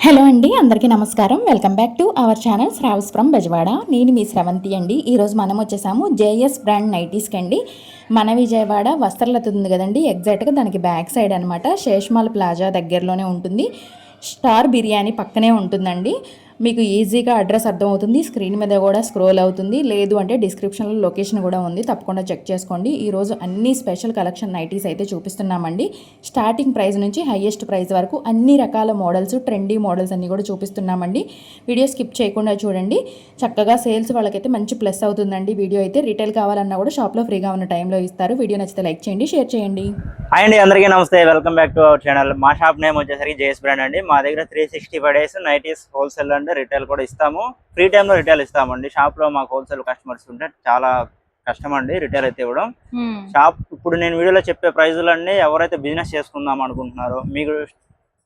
Hello అండి, అందరికీ నమస్కారం. Welcome back to our channel Shravs from Bezawada. నేను మీ స్రవంతి అండి. ఈరోజు మనం వచ్చేసాము జేఎస్ బ్రాండ్ నైటీస్కి అండి. మన విజయవాడ వస్త్రలత ఉంది కదండి, ఎగ్జాక్ట్గా దానికి బ్యాక్ సైడ్ అనమాట. శేష్మాల్ ప్లాజా దగ్గరలోనే ఉంటుంది. స్టార్ బిర్యానీ పక్కనే ఉంటుందండి. మీకు ఈజీగా అడ్రస్ అర్థమవుతుంది. స్క్రీన్ మీద కూడా స్క్రోల్ అవుతుంది, లేదు అంటే డిస్క్రిప్షన్లో లొకేషన్ కూడా ఉంది, తప్పకుండా చెక్ చేసుకోండి. ఈరోజు అన్ని స్పెషల్ కలెక్షన్ నైటీస్ అయితే చూపిస్తున్నామండి. స్టార్టింగ్ ప్రైస్ నుంచి హైయెస్ట్ ప్రైస్ వరకు అన్ని రకాల మోడల్స్, ట్రెండీ మోడల్స్ అన్ని కూడా చూపిస్తున్నామండి. వీడియో స్కిప్ చేయకుండా చూడండి. చక్కగా సేల్స్ వాళ్ళకైతే మంచి ప్లస్ అవుతుందండి. వీడియో అయితే రిటైల్ కావాలన్నా కూడా షాప్లో ఫ్రీగా ఉన్న టైంలో ఇస్తారు. వీడియో నచ్చితే లైక్ చేయండి, షేర్ చేయండి. హాయ్ అండి, అందరికీ నమస్తే. Welcome back to our channel. మా షాప్ నేమ్ వచ్చేసరికి జేఎస్ బ్రాండ్ అండి. మా దగ్గర 365 డేస్ నైటీస్ హోల్సేల్ అండి, రిటైల్ కూడా ఇస్తాము. ఫ్రీ టైంలో రిటైల్ ఇస్తామండి. షాప్ లో మాకు హోల్సేల్ కస్టమర్స్ ఉంటే చాలా కష్టం అండి రిటైల్ అయితే ఇవ్వడం. షాప్ ఇప్పుడు నేను వీడియోలో చెప్పే ప్రైజులన్నీ ఎవరైతే బిజినెస్ చేసుకుందాం అనుకుంటున్నారో, మీకు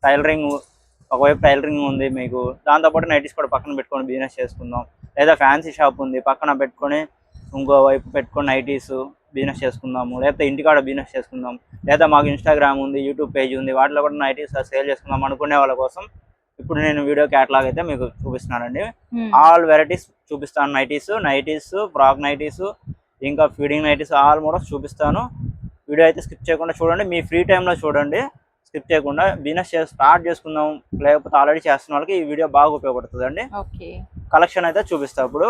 టైలరింగ్ ఒకవైపు టైలరింగ్ ఉంది, మీకు దాంతోపాటు నైటీస్ కూడా పక్కన పెట్టుకొని బిజినెస్ చేసుకుందాం, లేదా ఫ్యాన్సీ షాప్ ఉంది పక్కన పెట్టుకొని ఇంకోవైపు పెట్టుకొని నైటీస్ బిజినెస్ చేసుకుందాము, లేకపోతే ఇంటికాడ బిజినెస్ చేసుకుందాం, లేదా మాకు ఇన్స్టాగ్రామ్ ఉంది, యూట్యూబ్ పేజ్ ఉంది, వాటిలో కూడా నైటీస్ సేల్ చేసుకుందాం అనుకునే వాళ్ళ కోసం ఇప్పుడు నేను వీడియో క్యాటలాగ్ అయితే మీకు చూపిస్తున్నానండి. ఆల్ వెరైటీస్ చూపిస్తాను. నైటీస్ ఫ్రాక్ నైటీస్, ఇంకా ఫీడింగ్ నైటీస్, ఆల్ మోడల్స్ చూపిస్తాను. వీడియో అయితే స్కిప్ చేయకుండా చూడండి. మీ ఫ్రీ టైంలో చూడండి, స్కిప్ చేయకుండా. బిజినెస్ స్టార్ట్ చేసుకుందాం లేకపోతే ఆల్రెడీ చేస్తున్న వాళ్ళకి ఈ వీడియో బాగా ఉపయోగపడుతుంది అండి. కలెక్షన్ అయితే చూపిస్తా. ఇప్పుడు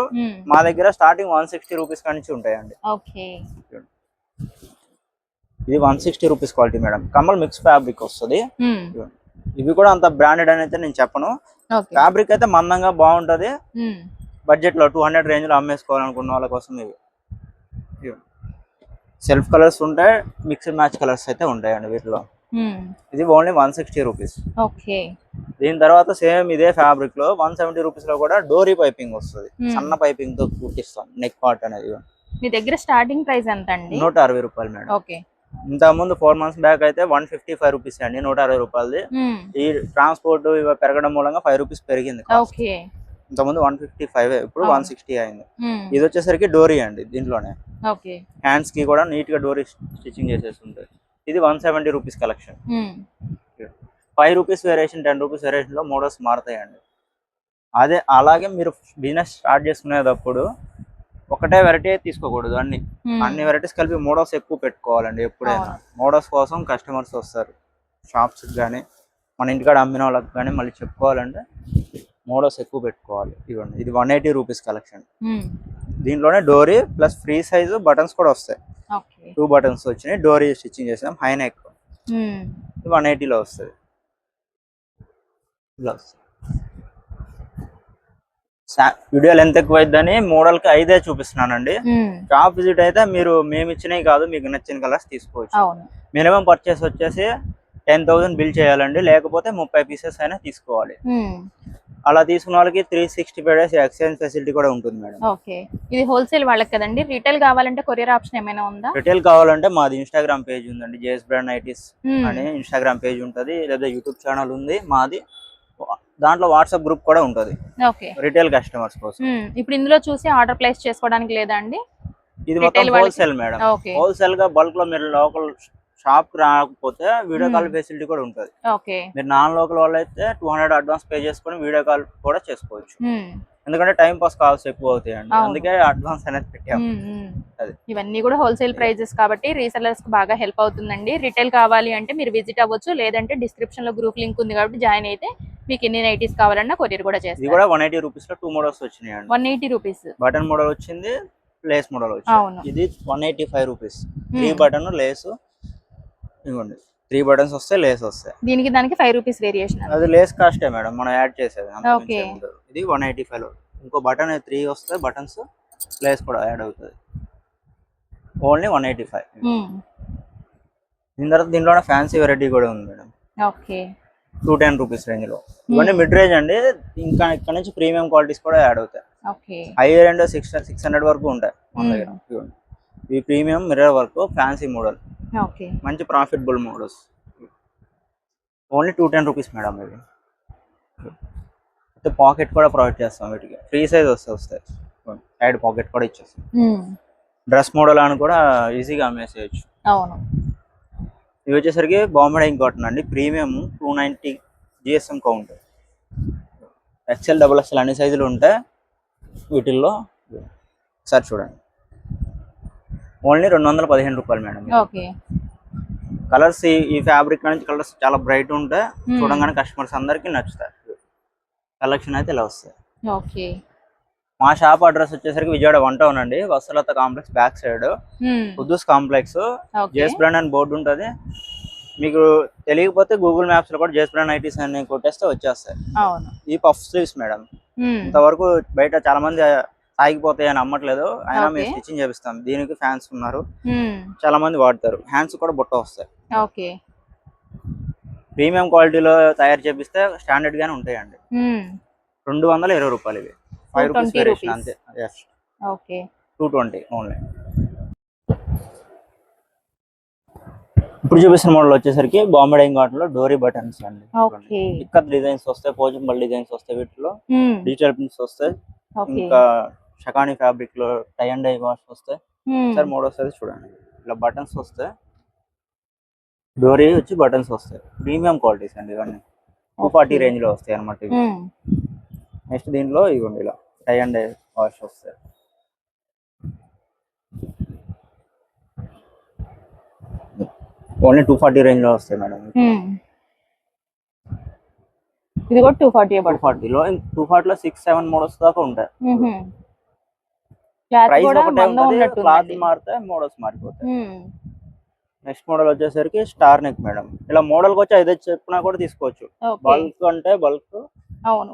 మా దగ్గర స్టార్టింగ్ 160 రూపీస్ నుంచి ఉంటాయండి. ఇది 160 rupees quality madam. Kamal mix fabric వస్తుంది. ఇవి కూడా అంత బ్రాండెడ్ అని అయితే నేను చెప్పను. ఫ్యాబ్రిక్ అయితే మందంగా బాగుంటది. బడ్జెట్ లో 200 రేంజ్ లో అమ్మేసుకోవాలనుకున్న వాళ్ళ కోసం ఇవి సెల్ఫ్ కలర్స్ ఉంటాయి, మిక్స్డ్ మ్యాచ్ కలర్స్ అయితే ఉంటాయండి వీటిలో. ఇది ఓన్లీ 160 రూపీస్. దీని తర్వాత సేమ్ ఇదే ఫ్యాబ్రిక్ లో 170 రూపీస్ లో కూడా డోరీ పైపింగ్ వస్తుంది. సన్న పైపింగ్ తో కుట్టిస్తాం నెక్ పార్ట్ అనేది. మీ దగ్గర స్టార్టింగ్ ప్రైస్ ఎంత అండి? 160 రూపాయలు మేడం. ఇంత ముందు 4 మంత్స్ బ్యాక్ అయితే 155 రూపీస్ అండి, 160 రూపాయలది. ఈ ట్రాన్స్పోర్ట్ ఇవి పెరగడం మూలంగా 5 రూపీస్ పెరిగింది. ఇంత ముందు 155, ఇప్పుడు 160 అయింది. ఇది వచ్చేసరికి డోరీ అండి. దీంట్లోనే హ్యాండ్స్ కి కూడా నీట్ గా డోరీ స్టిచ్చింగ్ చేసేసి ఉంటుంది. ఇది 170 rupees collection. 5 rupees variation, 10 rupees variation లో మోడల్స్ మారుతాయండి. అదే అలాగే మీరు బిజినెస్ స్టార్ట్ చేసుకునేటప్పుడు ఒకటే వెరైటీ తీసుకోకూడదు, అన్ని వెరైటీస్ కలిపి మోడల్స్ ఎక్కువ పెట్టుకోవాలండి. ఎప్పుడైనా మోడల్స్ కోసం కస్టమర్స్ వస్తారు షాప్స్ కానీ, మన ఇంటికాడ అమ్మిన వాళ్ళకి కానీ మళ్ళీ చెప్పుకోవాలంటే మోడల్స్ ఎక్కువ పెట్టుకోవాలి. ఇవ్వండి, ఇది 180 రూపీస్ కలెక్షన్. దీంట్లోనే డోరీ ప్లస్ ఫ్రీ సైజు బటన్స్ కూడా వస్తాయి. 2 బటన్స్ వచ్చినాయి, డోరీ స్టిచ్చింగ్ చేసాం, హై నెక్. 180లో వస్తుంది. వీడియో లెంత్ ఎక్కువ అయిద్దని మోడల్ కి 5 చూపిస్తున్నానండి. షాప్ విజిట్ అయితే మీరు మేము ఇచ్చినవి కాదు, మీకు నచ్చిన కలర్స్ తీసుకోవచ్చు. మినిమం పర్చేస్ వచ్చేసి 10,000 బిల్ చేయాలండి, లేకపోతే 30 పీసెస్ అయినా తీసుకోవాలి. అలా తీసుకున్న వాళ్ళకి 365 డేస్ ఎక్స్చేంజ్ ఫెసిలిటీ కూడా ఉంటుంది మేడం. ఇది హోల్సేల్ వాళ్ళకి కదండి. రిటైల్ కావాలంటే కొరియర్ ఆప్షన్ ఏమైనా ఉందా? రిటైల్ కావాలంటే మాది ఇన్స్టాగ్రామ్ పేజ్ ఉందండి, జేఎస్ బ్రాండ్ నైటీస్ అని ఇన్స్టాగ్రామ్ పేజ్ ఉంటది, లేదా యూట్యూబ్ ఛానల్ ఉంది మాది. దాంట్లో వాట్సాప్ గ్రూప్ కూడా ఉంటది రిటైల్ కస్టమర్స్ కోసం. ఇప్పుడు ఇందులో చూసి ఆర్డర్ ప్లేస్ చేసుకోవడానికి లేదా అండి? ఇది మొత్తం హోల్సేల్ మేడం. హోల్సేల్ గా బల్క్ లో మీరు లోకల్ షాప్ రాకపోతే వీడియో కాల్ ఫెసిలిటీ కూడా ఉంటది. మీరు నాన్ లోకల్ వాళ్ళు అయితే 200 అడ్వాన్స్ పే చేసుకుని వీడియో కాల్ కూడా చేసుకోవచ్చు. ఎందుకంటే టైం పాస్ కాల్స్ ఎక్కువ అవుతాయండి, అందుకే అడ్వాన్స్ అనేది పెట్టాము. ఇవన్నీ కూడా హోల్సేల్ ప్రైజెస్ కాబట్టి రీసెల్లర్స్ కి బాగా హెల్ప్ అవుతుందండి. రిటైల్ కావాలి అంటే మీరు విజిట్ అవ్వచ్చు, లేదంటే డిస్క్రిప్షన్ లో గ్రూప్ లింక్ ఉంది కాబట్టి జాయిన్ అయితే మీకు ఎన్ని నైటీస్ కావాలన్నా కొరియర్ కూడా చేస్తారు. ఇది కూడా 180 రూపీస్ లో 2 మోడల్స్ వచ్చినాయండి. 180 రూపీస్ బటన్ మోడల్ వచ్చింది, లేస్ మోడల్ వచ్చింది. ఇది 185 రూపీస్. 3 button Lay's. ఇవ్వండి, 3 బటన్స్ వస్తాయి, లేస్ వస్తాయి. దీనికి దానికి 5 రూపీస్ వేరియేషన్. అది లేస్ కాస్టే మేడం, మనం యాడ్ చేసేది. ఇది 185 లో ఇంకో బటన్ 3 వస్తాయి బటన్స్, లేస్ కూడా యాడ్ అవుతుంది. ఓన్లీ 185. దీని తర్వాత దీంట్లోనే ఫ్యాన్సీ వెరైటీ కూడా ఉంది మేడం. 210 రూపీస్ రేంజ్ లో. ఇవన్నీ మిడ్ రేంజ్ అండి. ఇంకా ఇక్కడ నుంచి ప్రీమియం క్వాలిటీస్ కూడా యాడ్ అవుతాయి. హైయర్ అండ్ 600 వరకు ఉంటాయి మన దగ్గర. ఈ premium mirror work fancy model, మంచి profitable models. Only 210 rupees madam. ఇవి అయితే పాకెట్ కూడా ప్రొవైడ్ చేస్తాం. వీటికి ఫ్రీ సైజ్ వస్తాయి, సైడ్ పాకెట్ కూడా ఇచ్చేస్తాం. డ్రెస్ మోడల్ అని కూడా ఈజీగా అమ్మేసేయచ్చు. ఇవి వచ్చేసరికి బాంబే డైయింగ్ కాటన్ అండి, premium 290 GSM count. XL double XL అన్ని సైజులు ఉంటాయి వీటిల్లో. సార్ చూడండి, ఓన్లీ 215 రూపాయలు మేడం. ఓకే. కలర్స్ ఈ ఫ్యాబ్రిక్ నుంచి కలర్స్ చాలా బ్రైట్ ఉంటాయి, చూడంగానే కస్టమర్స్ అందరికి నచ్చుతాయి. కలెక్షన్ అయితే ఇలా వస్తాయి. ఓకే. మా షాప్ అడ్రస్ వచ్చేసరికి విజయవాడ 1 టౌన్ అండి, Vatsalata complex back side Kuddus complex. JS brand అని బోర్డు ఉంటుంది. మీకు తెలియకపోతే గూగుల్ మ్యాప్స్ లో కూడా జేఎస్ బ్రాండ్ నైటీస్ అని కొట్టేస్తే వచ్చేస్తాయి. ఈ పఫ్ స్లీవ్స్ మేడం, ఇంతవరకు బయట చాలా మంది ఆగిపోతాయి అని అమ్మట్లేదు, అయినా మేము స్టిచ్చింగ్ చేపిస్తాం. దీనికి ఫ్యాన్స్ ఉన్నారు, చాలా మంది వాడతారు. హ్యాండ్స్ కూడా బుట్ట వస్తాయి. ప్రీమియం క్వాలిటీలో తయారు చేపిస్తే స్టాండర్డ్ గానే ఉంటాయండి. 220 రూపాయలు ఇవి, 5 రూపీస్ వేరియేషన్ అంతే. 220 ఓన్లీ. ఇప్పుడు చూపిస్తున్న మోడల్ వచ్చేసరికి బాంబే డైయింగ్ కాటన్ లో డోరీ బటన్స్ అండి. ఇక్కడ డిజైన్స్ వస్తాయి, పోచంపల్లి డిజైన్స్ వస్తాయి, వీటిలో డిజిటల్ ప్రింట్స్ వస్తాయి, ఇంకా షకాని ఫ్యాబ్రిక్ లో టై అండ్ డై వాష్ వస్తాయి. సార్ మోడల్స్ అయితే చూడండి, ఇలా బటన్స్ వస్తాయి, డోరీ వచ్చి బటన్స్ వస్తాయి. ప్రీమియం క్వాలిటీస్ అండి ఇవన్నీ, 240 రేంజ్ లో వస్తాయి అనమాట. నెక్స్ట్ దీంట్లో ఇవ్వండి ఇలా టై అండ్ డై వాష్ వస్తాయి. ఓన్లీ 240 రేంజ్ లో వస్తాయి మేడం. ఇది కూడా 240 లో 6-7 మోడల్స్ దాకా ఉంటాయి. ప్రైస్ ఒకటే ఉంటుంది, క్లాత్ మారితే మోడల్స్ మారిపోతాయి. నెక్స్ట్ మోడల్ వచ్చేసరికి స్టార్ నెక్ మేడం. ఇలా మోడల్ వచ్చి 5 చెప్పినా కూడా తీసుకోవచ్చు. బల్క్ అంటే బల్క్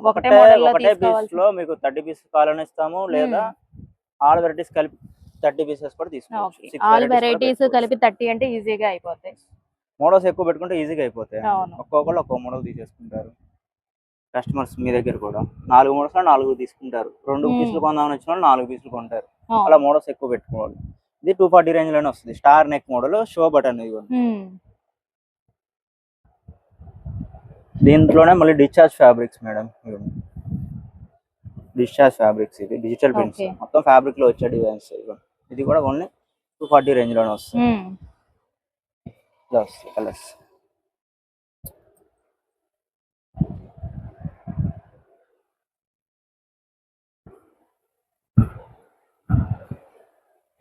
ఒకటే పీస్ లో మీకు 30 పీసెస్ కావాలని ఇస్తాము, లేదా ఆల్ వెరైటీస్ కలిపి 30 పీసెస్ కూడా తీసుకోవచ్చు. ఆల్ వెరైటీస్ కలిపి 30 అంటే ఈజీగా అయిపోతాయి. మోడల్స్ ఎక్కువ పెట్టుకుంటే ఈజీగా అయిపోతాయి. ఒక్కొక్కళ్ళు ఒక్కో మోడల్ తీసేసుకుంటారు కస్టమర్స్. మీ దగ్గర కూడా 4 మోడల్స్ లో 4 తీసుకుంటారు. 2 పీసులు కొందామని వచ్చిన వాళ్ళు 4 పీసులు కొంటారు. అలా మోడల్స్ ఎక్కువ పెట్టుకోవాలి. ఇది 240 రేంజ్ లోనే వస్తుంది. Star neck model, show button. దీంట్లోనే మళ్ళీ discharge fabrics madam. Discharge fabrics, ఇది డిజిటల్ ప్రింట్స్, మొత్తం ఫ్యాబ్రిక్ లో వచ్చే డిజైన్స్. ఇది కూడా ఓన్లీ 240 రేంజ్ లోనే వస్తుంది. కలర్స్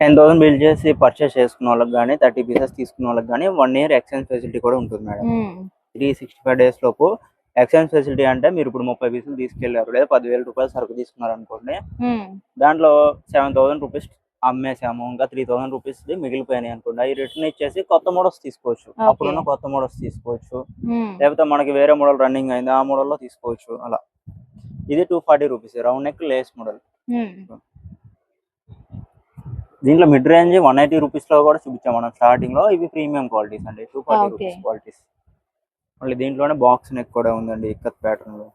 10,000 బిల్ చేసి పర్చేస్ చేసుకున్న వాళ్ళకి కానీ, 30 పీసెస్ తీసుకున్న వాళ్ళకి కానీ 1 year ఎక్స్చేంజ్ ఫెసిలిటీ కూడా ఉంటుంది మేడం. 365 days లోపు ఎక్స్చేంజ్ ఫెసిలిటీ అంటే మీరు ఇప్పుడు 30 పీసులు తీసుకెళ్లారు, లేదా 10,000 రూపాయలు సరుకు తీసుకున్నారు అనుకోండి, దాంట్లో 7,000 రూపీస్ అమ్మేసాము, ఇంకా 3,000 రూపీస్ మిగిలిపోయినాయి అనుకోండి, అవి రిటర్న్ ఇచ్చేసి కొత్త మోడల్స్ తీసుకోవచ్చు. అప్పుడున్న కొత్త మోడల్స్ తీసుకోవచ్చు, లేకపోతే మనకి వేరే మోడల్ రన్నింగ్ అయింది ఆ మోడల్లో తీసుకోవచ్చు. అలా ఇది 240 rupees round neck Lay's model. దీంట్లో మిడ్ రేంజ్ 180 రూపీస్ లో కూడా చూపించాం మనం స్టార్టింగ్ లో. ఇవి ప్రీమియం క్వాలిటీస్ అండి, 240 రూపీస్ క్వాలిటీస్. మళ్ళీ దీంట్లోనే బాక్స్ నెక్ కూడా ఉందండి, ఇక్కత్ ప్యాటర్న్ లో.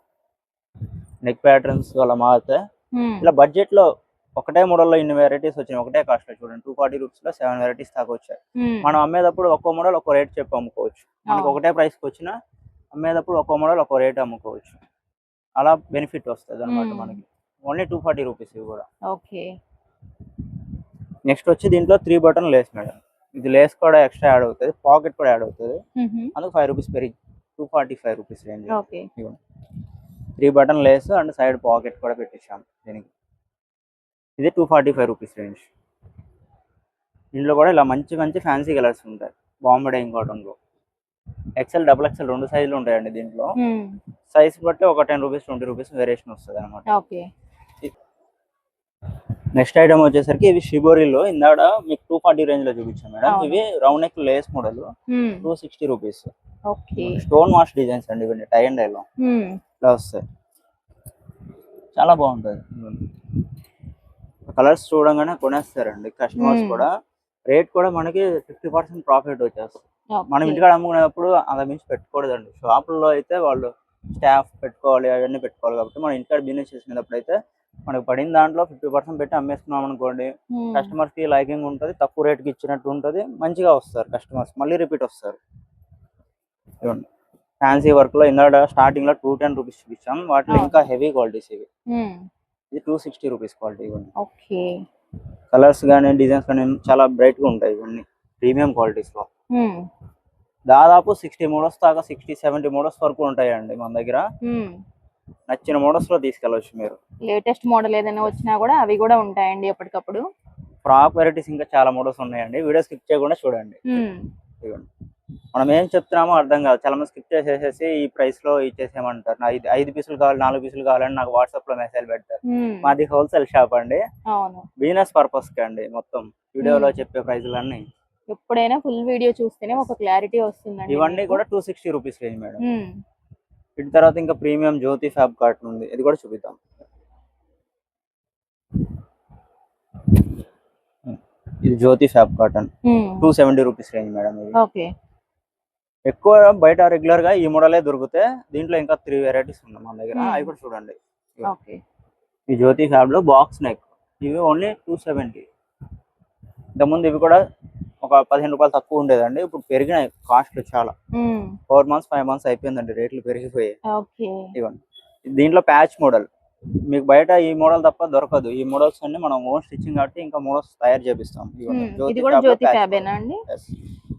నెక్ ప్యాటర్న్స్ అలా మారితే ఇలా బడ్జెట్ లో ఒకటే మోడల్ లో ఇన్ని వెరైటీస్ వచ్చినాయి, ఒకటే కాస్ట్ లో. చూడండి 240 రూపీస్ లో 7 వెరైటీస్ దాకా వచ్చాయి. మనం అమ్మేటప్పుడు ఒక్కో మోడల్ ఒక్కో రేట్ చెప్పి అమ్ముకోవచ్చు. మనకి ఒకటే ప్రైస్ కి వచ్చినా అమ్మేటప్పుడు ఒక్కో మోడల్ ఒక్కో రేట్ అమ్ముకోవచ్చు. అలా బెనిఫిట్ వస్తుంది అనమాట మనకి. ఓన్లీ 240 రూపీస్ ఇవి కూడా. నెక్స్ట్ వచ్చి దీంట్లో 3 బటన్ లేస్ మేడం. ఇది లేస్ కూడా ఎక్స్ట్రా యాడ్ అవుతుంది, పాకెట్ కూడా యాడ్ అవుతుంది, అందుకు 5 రూపీస్ పెరిగి 245 rupees range. 3 button Lay's and side pocket కూడా పెట్టించాం దీనికి. ఇది 245 రూపీస్ రేంజ్. దీంట్లో కూడా ఇలా మంచి మంచి ఫ్యాన్సీ కలర్స్ ఉంటాయి బాంబే డైయింగ్ కాటన్ లో. ఎక్సెల్ డబుల్ ఎక్సెల్ 2 సైజులు ఉంటాయండి దీంట్లో. సైజ్ బట్టి ఒక 10 రూపీస్ 20 రూపీస్ వేరియేషన్ వస్తుంది అనమాట. నెక్స్ట్ ఐటమ్ వచ్చేసరికి ఇవి షిబోరిలో ఇందాక మీకు 240 రేంజ్ లో చూపించాను మేడం. ఇవి round neck Lay's model, 260 rupees. Stone wash designs అండి ఇవన్నీ, టై అండ్ డై లో ఇలా వస్తాయి. చాలా బాగుంటుంది. కలర్స్ చూడంగానే కొనేస్తారండి కస్టమర్స్ కూడా. రేట్ కూడా మనకి 50% ప్రాఫిట్ వచ్చేస్తుంది. మనం ఇంటికాడ అమ్ముకునేటప్పుడు అలా మించి పెట్టుకోవద్దండి. షాపుల్లో అయితే వాళ్ళు స్టాఫ్ పెట్టుకోవాలి, అవన్నీ పెట్టుకోవాలి. కాబట్టి మనం ఇంటికాడ బిజినెస్ చేసినప్పుడు అయితే మనకు పడిన దాంట్లో 50% పెట్టి అమ్మేస్తున్నాం అనుకోండి, కస్టమర్స్ కి లైకింగ్ ఉంటుంది, తక్కువ రేట్కి ఇచ్చినట్టు ఉంటుంది, మంచిగా వస్తారు కస్టమర్స్, మళ్ళీ రిపీట్ వస్తారు. ఫ్యాన్సీ వర్క్ లో ఇందాక స్టార్టింగ్ లో 210 రూపీస్ చూపించాం, వాటిలో ఇంకా హెవీ క్వాలిటీస్ ఇవి. ఇది 260 రూపీస్ క్వాలిటీ. ఇవన్నీ కలర్స్ కానీ డిజైన్స్ కానీ చాలా బ్రైట్ గా ఉంటాయి. ఇవన్నీ ప్రీమియం క్వాలిటీస్ లో. దాదాపు 60 మోడల్స్ దాకా 60-70 మోడల్స్ వరకు ఉంటాయండి మన దగ్గర. నచ్చిన మోడల్స్ లో తీసుకెళ్ళవచ్చు మీరు. లేటెస్ట్ మోడల్ ఏదైనా వచ్చినా కూడా అవి కూడా ఉంటాయండి ఎప్పటికప్పుడు. ఫ్రాక్ వెరైటీస్ ఇంకా చాలా మోడల్స్ ఉన్నాయండి, వీడియో స్కిప్ చేయకుండా చూడండి. ఇదిగోండి. మనం ఏం చెప్తున్నామో అర్థం కాదు, చాలా మంది స్కిప్ చేసేసి ఈ ప్రైస్ లో ఇచ్చేసేయమంటారు. ఐదు పీసులు కావాలి, 4 పీసులు కావాలని నాకు వాట్సాప్ లో మెసేజ్ పెడతారు. మాది హోల్సేల్ షాప్ అండి, బిజినెస్ పర్పస్ కి అండి. మొత్తం వీడియోలో చెప్పే ప్రైజులన్నీ ఎప్పుడైనా ఫుల్ వీడియో చూస్తేనే ఒక క్లారిటీ వస్తుందండి. ఇవన్నీ కూడా 260 రూపీస్ రేంజ్ మేడం. వీటి తర్వాత ఇంకా ప్రీమియం జ్యోతి ఫ్యాబ్ కాటన్ ఉంది, ఇది కూడా చూపిద్దాం. ఇది Jyoti fab cotton 270 rupees range madam. ఇది ఎక్కువ బయట రెగ్యులర్ గా ఈ మోడలే దొరికితే, దీంట్లో ఇంకా 3 వెరైటీస్ ఉన్నాయి మన దగ్గర, అవి కూడా చూడండి. ఈ జ్యోతి ఫ్యాబ్ లో బాక్స్ నెక్, ఇవి ఓన్లీ 270. ఇంతకుముందు ఇవి కూడా ఒక 15 రూపాయలు తక్కువ ఉండేదండి, ఇప్పుడు పెరిగినాయి కాస్ట్ చాలా. 4 months 5 months అయిపోయిందండి, రేట్లు పెరిగిపోయాయి. ఇవ్వండి, దీంట్లో ప్యాచ్ మోడల్, మీకు బయట ఈ మోడల్ తప్ప దొరకదు. ఈ మోడల్స్ అన్ని మనం ఓన్ స్టిచ్చింగ్ కాబట్టి ఇంకా మోడల్స్ తయారు చేపిస్తాం.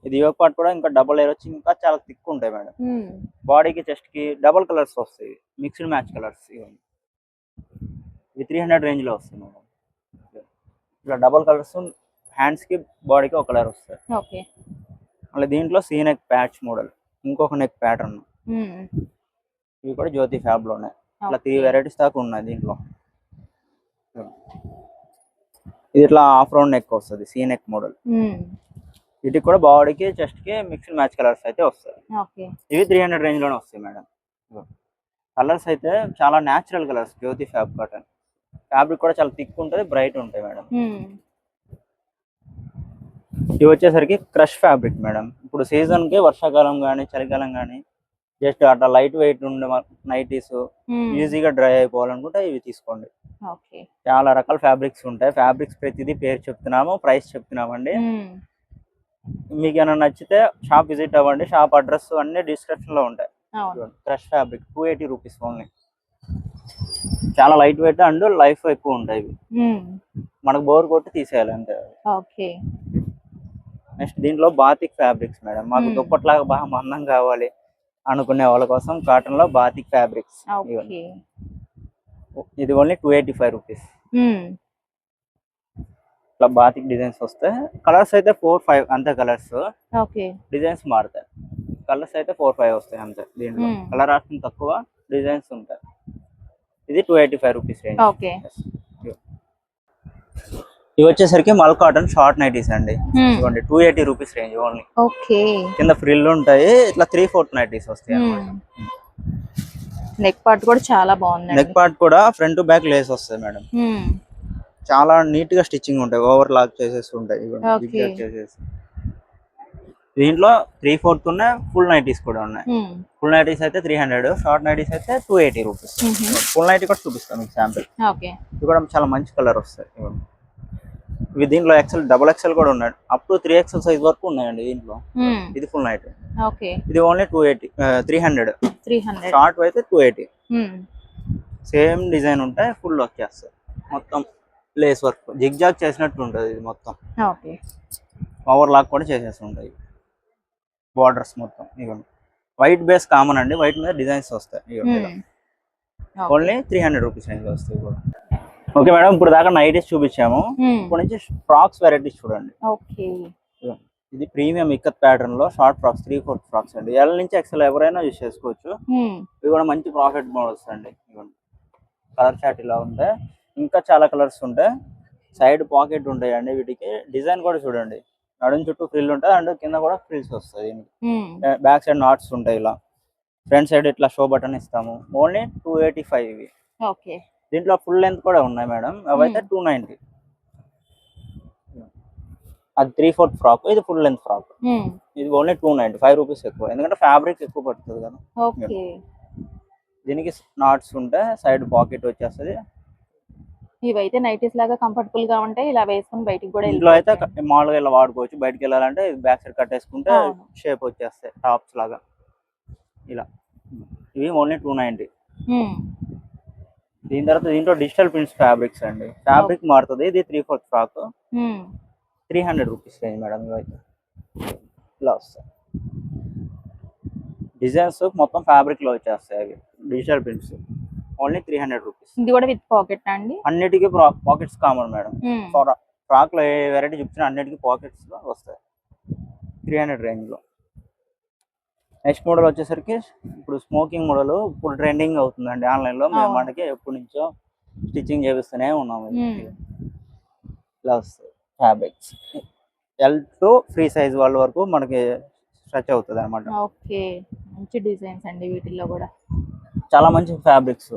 ఇది యోగ్ పార్ట్ కూడా ఇంకా డబుల్ లేయర్ వచ్చి ఇంకా చాలా థిక్ ఉంటాయి మేడం. బాడీకి చెస్ట్ కి డబుల్ కలర్స్ వస్తాయి, మిక్స్డ్ మ్యాచ్ కలర్స్. ఇవి 300 రేంజ్ లో వస్తాయి మేడం. ఇట్లా డబుల్ కలర్స్ హ్యాండ్స్ కి బాడీకి ఒక కలర్ వస్తాయి. మళ్ళీ దీంట్లో సీ నెక్ ప్యాచ్ మోడల్, ఇంకొక నెక్ ప్యాటర్న్, ఇవి కూడా జ్యోతి ఫ్యాబ్ లోనే. ఇట్లా 3 వెరైటీస్ దాకా ఉన్నాయి దీంట్లో. ఇది ఇట్లా ఆఫ్ రౌండ్ నెక్ వస్తుంది, సీ నెక్ మోడల్. వీటికి కూడా బాడీకి చెస్ట్ కి మిక్స్డ్ మ్యాచ్ కలర్స్ అయితే వస్తాయి. ఇవి 300 రేంజ్ లోనే వస్తాయి మేడం. కలర్స్ అయితే చాలా న్యాచురల్ కలర్స్, జ్యోతి ఫ్యాబ్ కాటన్. ఫ్యాబ్రిక్ కూడా చాలా థిక్ ఉంటుంది, బ్రైట్ ఉంటాయి మేడం. ఇవి వచ్చేసరికి క్రష్ ఫ్యాబ్రిక్ మేడం. ఇప్పుడు సీజన్ కి వర్షాకాలం కానీ చలికాలం కానీ జస్ట్ అట్లా లైట్ వెయిట్ ఉండే నైటీస్ ఈజీగా డ్రై అయిపోవాలనుకుంటే ఇవి తీసుకోండి. చాలా రకాల ఫ్యాబ్రిక్స్ ఉంటాయి. ఫ్యాబ్రిక్స్ ప్రతిదీ పేరు చెప్తున్నాము, ప్రైస్ చెప్తున్నామండి. మీకు ఏమైనా నచ్చితే షాప్ విజిట్ అవ్వండి, షాప్ అడ్రస్ అన్ని డిస్క్రిప్షన్ లో ఉంటాయి. Crush fabric 280 rupees only. చాలా లైట్ వెయిట్ అండ్ లైఫ్ ఎక్కువ ఉంటాయి. మనకు బోర్ కొట్టి తీసేయాలి అంతే. నెక్స్ట్ దీంట్లో బాతిక్ ఫ్యాబ్రిక్స్ మేడం. మాకు దుప్పట్లాగా బాగా మందం కావాలి అనుకునే వాళ్ళ కోసం కాటన్ లో బాతిక్ ఫ్యాబ్రిక్స్. ఇది ఓన్లీ 285 రూపీస్. ఇట్లా బాతిక్ డిజైన్స్ వస్తాయి. కలర్స్ అయితే 4-5 అంతే. కలర్స్ డిజైన్స్ మారుతాయి. కలర్స్ అయితే 4-5 వస్తాయి అంతే. దీంట్లో కలర్ ఆప్షన్ తక్కువ, డిజైన్స్ ఉంటాయి. ఇది 285 రూపీస్ రేంజ్. ఇవి వచ్చేసరికి మల్ కాటన్ షార్ట్ నైటీస్ అండి. ఇవ్వండి 280 రూపీస్ రేంజ్ ఓన్లీ. కింద ఫ్రిల్ ఉంటాయి, ఇట్లా 3/4 నైటీస్ వస్తాయి. నెక్ పార్ట్ కూడా చాలా బాగుంది. నెక్ పార్ట్ కూడా ఫ్రంట్ టు బ్యాక్ లేస్ వస్తాయి మేడం. చాలా నీట్ గా స్టిచ్చింగ్ ఉంటాయి, ఓవర్ లాక్ చేసేసి ఉంటాయి. దీంట్లో 3/4 ఉన్నాయి, ఫుల్ నైటీస్ కూడా ఉన్నాయి. ఫుల్ నైటీస్ అయితే 300, షార్ట్ నైటీస్ అయితే 280 రూపీస్. ఫుల్ నైటీ కూడా చూపిస్తాను మీకు శాంపిల్. ఇది కూడా చాలా మంచి కలర్ వస్తాయి. ఇవి దీంట్లో ఎక్సెల్, డబుల్ ఎక్సెల్ కూడా ఉన్నాయి, అప్ టు 3XL సైజ్ వరకు ఉన్నాయండి దీంట్లో. ఇది ఫుల్ నైట్. ఇది ఓన్లీ 300. షార్ట్ అయితే 280. సేమ్ డిజైన్ ఉంటాయి, ఫుల్ వచ్చేస్తాయి. మొత్తం లేస్ వర్క్ జిగ్ జాగ్ చేసినట్టు ఉంటుంది. ఇది మొత్తం ఓవర్ లాక్ కూడా చేసేసి ఉంటాయి. బార్డర్స్ మొత్తం ఇవ్వండి. వైట్ బేస్ కామన్ అండి, వైట్ మీద డిజైన్స్ వస్తాయి. ఓన్లీ 300 రూపీస్ రేంజ్ వస్తాయి కూడా. ఓకే మేడం, ఇప్పుడు దాకా నైటీస్ చూపించాము. ఇప్పుడు నుంచి ఫ్రాక్స్ వెరైటీస్ చూడండి. ఇది ప్రీమియం ఇక్కత్ ప్యాటర్న్ లో షార్ట్ ఫ్రాక్స్, 3/4 ఫ్రాక్స్ అండి. L నుంచి XL ఎవరైనా యూజ్ చేసుకోవచ్చు. ఇవి కూడా మంచి ప్రాఫిట్ మోడల్స్ అండి. కలర్ చార్ట్ ఇలా ఉంటాయి, ఇంకా చాలా కలర్స్ ఉంటాయి. సైడ్ పాకెట్ ఉంటాయి అండి. వీటికి డిజైన్ కూడా చూడండి, నడుం చుట్టూ ఫ్రిల్ ఉంటాయి అండ్ కింద కూడా ఫ్రిల్స్ వస్తాయి. బ్యాక్ సైడ్ నాట్స్ ఉంటాయి. ఇలా ఫ్రంట్ సైడ్ ఇట్లా షో బటన్ ఇస్తాము. ఓన్లీ 285 ఇవి. దీంట్లో ఫుల్ లెంత్ కూడా ఉన్నాయి మేడం, అవైతే 290. అది 3/4 ఫ్రాక్, ఇది ఫుల్ లెంత్ ఫ్రాక్. ఇది ఓన్లీ 295 రూపీస్ ఎక్కువ, ఎందుకంటే ఫ్యాబ్రిక్ ఎక్కువ పడుతుంది కదా. దీనికి నాట్స్ ఉంటాయి, సైడ్ పాకెట్ వచ్చేస్తుంది. ఇవైతే నైటీస్ లాగా కంఫర్టబుల్ గా ఉంటాయి, ఇలా వేసుకుని బయటికి కూడా ఇంట్లో అయితే మామూలుగా ఇలా వాడుకోవచ్చు. బయటకి వెళ్ళాలంటే బ్యాక్ సైడ్ కట్టేసుకుంటే షేప్ వచ్చేస్తాయి టాప్స్ లాగా ఇలా. ఇవి ఓన్లీ 290. దీని తర్వాత దీంట్లో డిజిటల్ ప్రింట్స్ ఫ్యాబ్రిక్స్ అండి. ఫ్యాబ్రిక్ మారుతుంది. ఇది 3/4 ఫ్రాక్, 300 రూపీస్ రేంజ్ మేడం. ఇవైతే ఇలా వస్తాయి. డిజైన్స్ మొత్తం ఫ్యాబ్రిక్ లో వచ్చేస్తాయి. అవి డిజిటల్ ప్రింట్స్. Only 300 rupees. ఇది కూడా విత్ పాకెట్ అండి? అన్నిటికీ పాకెట్స్ కామన్ మేడం. ఫ్రాక్ లో ఏ వెరైటీ చూపించినా అన్నిటికీ పాకెట్స్ వస్తాయి 300 రేంజ్ లో. నెక్స్ట్ మోడల్ వచ్చేసరికి ఇప్పుడు స్మోకింగ్ మోడల్ ఇప్పుడు ట్రెండింగ్ అవుతుందండి ఆన్లైన్ లో. మేము మనకి ఎప్పటి నుంచో స్టిచ్చింగ్ చేపిస్తూనే ఉన్నాము. ఇలా వస్తాయి fabrics. L to free size వాళ్ళ వరకు మనకి స్ట్రెచ్ అవుతుంది అనమాట. ఓకే, మంచి డిజైన్స్ అండి వీటిల్లో కూడా. చాలా మంచి ఫ్యాబ్రిక్స్.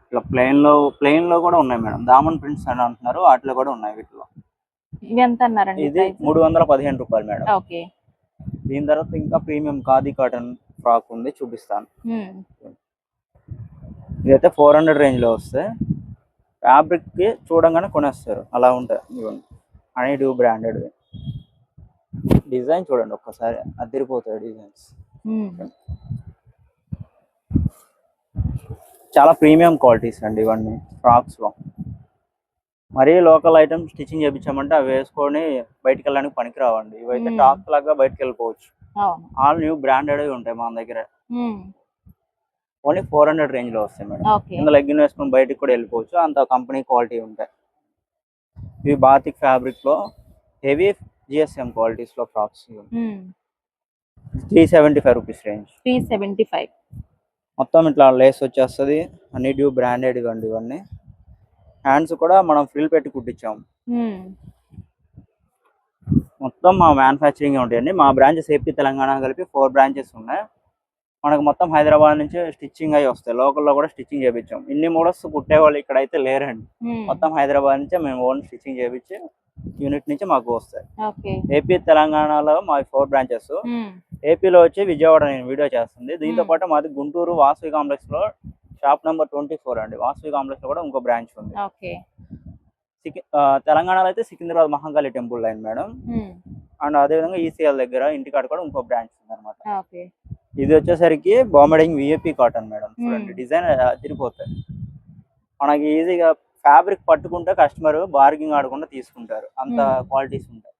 ఇట్లా ప్లెయిన్ లో కూడా ఉన్నాయి మేడం. దామన్ ప్రింట్స్ అని అంటున్నారు, వాటిలో కూడా ఉన్నాయి వీటిలో. ఇవి ఎంత అన్నారండి? ఇది 315 రూపాయలు మేడం. ఓకే. దీని తర్వాత ఇంకా ప్రీమియం ఖాదీ కాటన్ ఫ్రాక్ ఉంది, చూపిస్తాను. ఇదైతే 400 రేంజ్ లో వస్తాయి. ఫ్యాబ్రిక్ కి చూడంగానే కొనేస్తారు, అలా ఉంటాయి. ఇవన్నీ హనీడ్యూ బ్రాండెడ్. డిజైన్ చూడండి ఒక్కసారి, అదిరిపోతాయి డిజైన్స్. చాలా ప్రీమియం క్వాలిటీస్ అండి ఇవన్నీ ఫ్రాక్స్ లో. మరీ లోకల్ ఐటమ్ స్టిచ్చింగ్ చేయించామంటే అవి వేసుకొని బయటకు వెళ్ళడానికి పనికి రావండి. ఇవైతే టాప్ లాగా బయటకు వెళ్ళిపోవచ్చు. ఆల్ న్యూ బ్రాండెడ్ ఉంటాయి మన దగ్గర. ఓన్లీ 400 రేంజ్ లో వస్తాయి మేడం. కింద లెగ్గిన్ వేసుకొని బయటకు కూడా వెళ్ళిపోవచ్చు, అంత కంపెనీ క్వాలిటీ ఉంటాయి. ఇవి బాతిక్ ఫ్యాబ్రిక్ లో హెవీ GSM క్వాలిటీస్ లో ఫ్రాక్స్. 375 rupees range. 375. మొత్తం ఇట్లా లేస్ వచ్చేస్తుంది. అన్ని డ్యూ బ్రాండెడ్ ఇవ్వండి ఇవన్నీ. హ్యాండ్స్ కూడా మనం ఫ్రిల్ పెట్టి కుట్టించాము. మొత్తం మా మ్యానుఫ్యాక్చరింగ్ ఉంటాయండి. మా బ్రాంచెస్ ఏపీ తెలంగాణ కలిపి 4 బ్రాంచెస్ ఉన్నాయి మనకు. మొత్తం హైదరాబాద్ నుంచి స్టిచ్చింగ్ అయ్యి వస్తాయి. లోకల్లో కూడా స్టిచ్చింగ్ చేయించాం. ఇన్ని మోడల్స్ కుట్టే వాళ్ళు ఇక్కడ అయితే లేరండి. మొత్తం హైదరాబాద్ నుంచే మేము ఓన్ స్టిచ్చింగ్ చేయించి యూనిట్ నుంచి మాకు వస్తాయి. ఏపీ తెలంగాణలో మాది 4 బ్రాంచెస్. ఏపీలో వచ్చి విజయవాడ నేను వీడియో చేస్తుంది. దీంతో పాటు మాది గుంటూరు వాసవి కాంప్లెక్స్ లో షాప్ నెంబర్ 24 అండి. వాసవి కాంప్లెక్స్ లో కూడా ఇంకో బ్రాంచ్ ఉంది. తెలంగాణలో అయితే Secunderabad Mahankali temple line madam. And అదేవిధంగా ECL దగ్గర ఇంటికాడ కూడా ఇంకో బ్రాంచ్ ఉంది అనమాట. ఇది వచ్చేసరికి బాంబెడింగ్ విఏపీ కాటన్ మేడం. చూడండి డిజైన్ అదిరిపోతాయి. మనకి ఈజీగా ఫ్యాబ్రిక్ పట్టుకుంటే కస్టమర్ బార్గింగ్ ఆడకుండా తీసుకుంటారు, అంత క్వాలిటీస్ ఉంటాయి.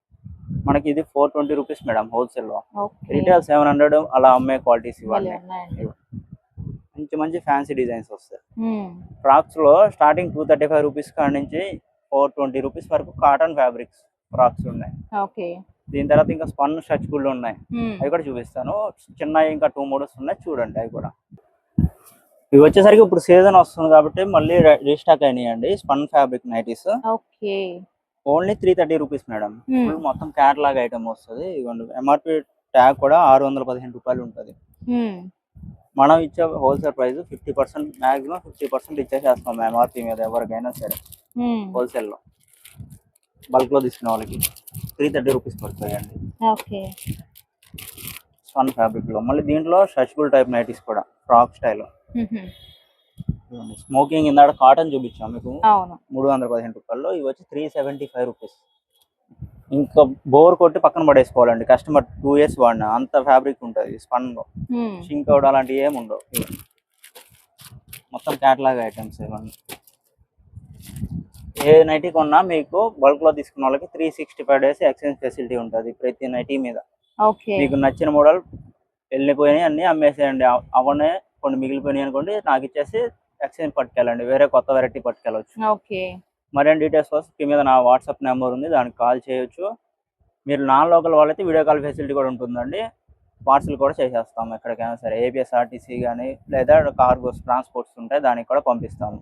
మనకి ఇది 420 రూపీస్ మేడం హోల్సేల్ లో. రిటైల్ 700 అలా అమ్మే క్వాలిటీస్ ఇవన్నీ. మంచి మంచి ఫ్యాన్సీ డిజైన్స్ వస్తాయి. ఫ్రాక్స్ లో స్టార్టింగ్ 235 రూపీస్ కాడ నుంచి 420 రూపీస్ వరకు కాటన్ ఫ్యాబ్రిక్స్ ఫ్రాక్స్ ఉన్నాయి. దీని తర్వాత ఇంకా స్పన్ స్ట్రెచబుల్ ఉన్నాయి, అవి కూడా చూపిస్తాను. చిన్న ఇంకా 2 మోడల్స్ ఉన్నాయి, చూడండి అవి కూడా. ఇవి వచ్చేసరికి ఇప్పుడు సీజన్ వస్తుంది కాబట్టి మళ్ళీ రీస్టాక్ అయినాయండి spun fabric nighties. Only 330 rupees madam. మొత్తం క్యాటలాగ్ ఐటమ్ వస్తుంది. ఇవ్వండి MRP ట్యాగ్ కూడా 615 రూపాయలు ఉంటుంది. మనం ఇచ్చే హోల్సేల్ ప్రైస్ 50%, మాక్సిమం 50% ఇచ్చేసేస్తాం MRP మీద ఎవరికైనా సరే. హోల్సేల్ లో బల్క్ లో తీసుకునే వాళ్ళకి 330 రూపీస్ పడుతాయండి స్పన్ ఫ్యాబ్రిక్ లో. మళ్ళీ దీంట్లో స్ట్రెచబుల్ టైప్ నైటీస్ కూడా ఫ్రాక్ స్టైల్. స్మోకింగ్ ఇందాక కాటన్ చూపించాం మీకు 315 రూపాయల్లో. ఇవి వచ్చి 375 రూపీస్. ఇంకా బోర్ కొట్టి పక్కన పడేసుకోవాలండి కస్టమర్. 2 years వాడిన అంత ఫ్యాబ్రిక్ ఉంటుంది స్పన్ లో. షింక్ అవుట్ అలాంటివి ఏమి ఉండవు. మొత్తం క్యాటలాగ్ ఐటమ్స్ ఇవన్నీ. ఏ నైటీ కొన్నా మీకు బల్క్ లో తీసుకున్న వాళ్ళకి 365 days ఎక్స్చేంజ్ ఫెసిలిటీ ఉంటుంది ప్రతి నైటీ మీద. మీకు నచ్చిన మోడల్ వెళ్ళిపోయినాయి అన్ని అమ్మేసేయండి. అవన్నీ కొన్ని మిగిలిపోయినాయి అనుకోండి, నాకు ఇచ్చేసి ఎక్స్చేంజ్ పట్టుకెళ్ళండి, వేరే కొత్త వెరైటీ పట్టుకెళ్ళవచ్చు. మరిన్ని డీటెయిల్స్ కోసం మీద నా వాట్సాప్ నెంబర్ ఉంది, దానికి కాల్ చేయొచ్చు. మీరు నాన్ లోకల్ వాళ్ళైతే వీడియో కాల్ ఫెసిలిటీ కూడా ఉంటుందండి. పార్సల్ కూడా చేసేస్తాము ఎక్కడికైనా సరే. APSRTC కానీ లేదా కార్గోస్ ట్రాన్స్పోర్ట్స్ ఉంటాయి, దానికి కూడా పంపిస్తాము.